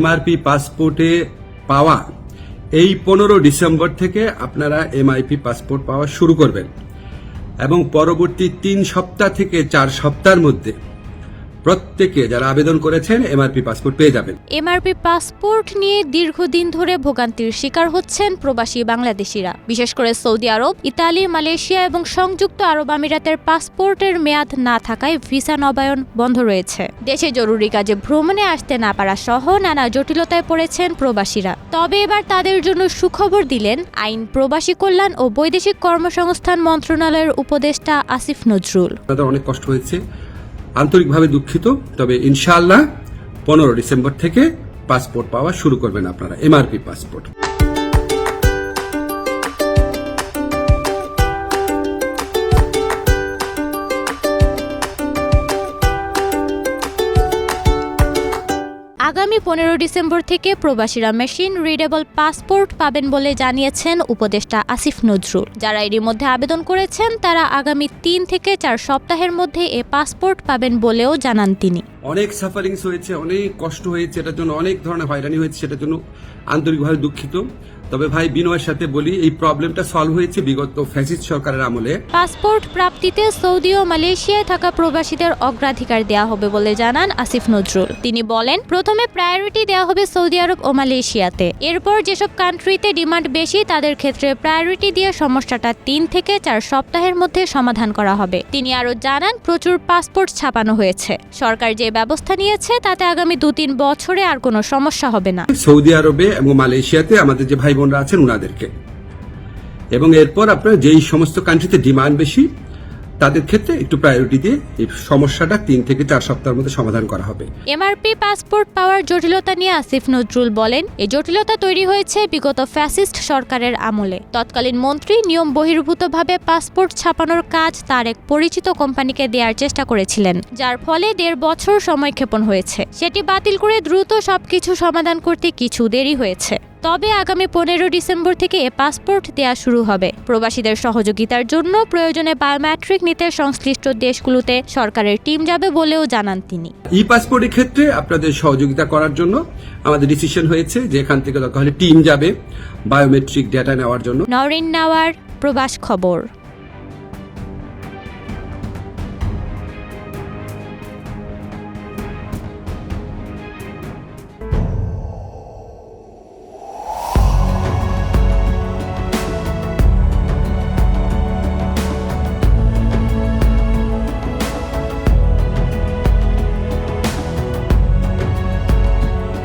MRP পাসপোর্টে পাওয়া এই 15 ডিসেম্বর থেকে আপনারা এমআরপি পাসপোর্ট পাওয়া শুরু করবেন এবং পরবর্তী 3 সপ্তাহ থেকে 4 সপ্তাহের মধ্যে প্রত্যেকে যারা আবেদন করেছেন এমআরপি পাসপোর্ট পেয়ে যাবেন। এমআরপি পাসপোর্ট নিয়ে দীর্ঘদিন ধরে ভোগান্তির শিকার হচ্ছেন প্রবাসী বাংলাদেশিরা। বিশেষ করে সৌদি আরব, ইতালি, মালয়েশিয়া এবং সংযুক্ত আরব আমিরাতের পাসপোর্টের মেয়াদ না থাকায় ভিসা নবায়ন বন্ধ রয়েছে। দেশে জরুরি কাজে ভ্রমণে আসতে না পারা সহ নানা জটিলতায় পড়েছেন প্রবাসীরা। তবে এবার তাদের জন্য সুখবর দিলেন আইন, প্রবাসী কল্যাণ ও বৈদেশিক কর্মসংস্থান মন্ত্রণালয়ের উপদেষ্টা আসিফ নজরুল। আপনাদের অনেক কষ্ট হয়েছে, আন্তরিকভাবে দুঃখিত। তবে ইনশাআল্লাহ 15 ডিসেম্বর থেকে পাসপোর্ট পাওয়া শুরু করবেন আপনারা, এমআরপি পাসপোর্ট। আগামী 15 ডিসেম্বর থেকে প্রবাসীরা মেশিন রিডেবল পাসপোর্ট পাবেন বলে জানিয়েছেন উপদেষ্টা আসিফ নজরুল। যারা এরই মধ্যে আবেদন করেছেন তারা আগামী 3 থেকে 4 সপ্তাহের মধ্যে এ পাসপোর্ট পাবেন বলেও জানান তিনি। অনেক সাফারিংস হয়েছে, অনেক কষ্ট হয়েছে, এটার জন্য অনেক ধরনের হয়রানি হয়েছে, সেটার জন্য আন্তরিকভাবে দুঃখিত। তবে ভাই বিনয়ের সাথে বলি, এই প্রবলেমটা সলভ হয়েছে বিগত ফ্যাসিস্ট সরকারের আমলে। পাসপোর্ট প্রাপ্তিতে সৌদি ও মালয়েশিয়ায় থাকা প্রবাসীদের অগ্রাধিকার দেওয়া হবে বলে জানান আসিফ নজরুল। তিনি বলেন, প্রথমে প্রায়োরিটি দেওয়া হবে সৌদি আরব ও মালয়েশিয়াতে, এরপর যেসব কান্ট্রিতে ডিমান্ড বেশি তাদের ক্ষেত্রে প্রায়োরিটি দিয়ে সমস্যাটা 3 থেকে 4 সপ্তাহের মধ্যে সমাধান করা হবে। তিনি আরও জানান, প্রচুর পাসপোর্ট ছাপানো হয়েছে। সরকার যে ব্যবস্থা নিয়েছে তাতে আগামী 2-3 বছরে আর কোনো সমস্যা হবে না। সৌদি আরবে এবং মালয়েশিয়াতে আমাদের যে ভাই বোনরা আছেন উনাদেরকে, এবং এরপর আপনার যেই সমস্ত কান্ট্রিতে ডিমান্ড বেশি তাদের ক্ষেত্রে একটু প্রায়োরিটি দিয়ে এই সমস্যাটা 3 থেকে 4 সপ্তাহের মধ্যে সমাধান করা হবে। এমআরপি পাসপোর্ট পাওয়ার জটিলতা নিয়ে আসিফ নজরুল বলেন, এই জটিলতা তৈরি হয়েছে বিগত ফ্যাসিস্ট সরকারের আমলে। তৎকালীন মন্ত্রী নিয়ম বহির্ভূতভাবে পাসপোর্ট ছাপানোর কাজ তার এক পরিচিত কোম্পানিকে দেওয়ার চেষ্টা করেছিলেন, যার ফলে 1.5 বছর সময়ক্ষেপণ হয়েছে। সেটি বাতিল করে দ্রুত সবকিছু সমাধান করতে কিছু দেরি হয়েছে। তবে আগামী 15 ডিসেম্বর থেকে এ পাসপোর্ট দেয়া শুরু হবে। প্রবাসীদের সহযোগিতার জন্য প্রয়োজনে বায়োমেট্রিক নিতে সংশ্লিষ্ট দেশগুলোতে সরকারের টিম যাবে বলেও জানান তিনি। ই পাসপোর্টের ক্ষেত্রে আপনাদের সহযোগিতা করার জন্য আমাদের ডিসিশন হয়েছে যে এখান থেকে দরকার হলে টিম যাবে বায়োমেট্রিক ডেটা নেওয়ার জন্য। নওরিন নাওয়ার, প্রবাস খবর।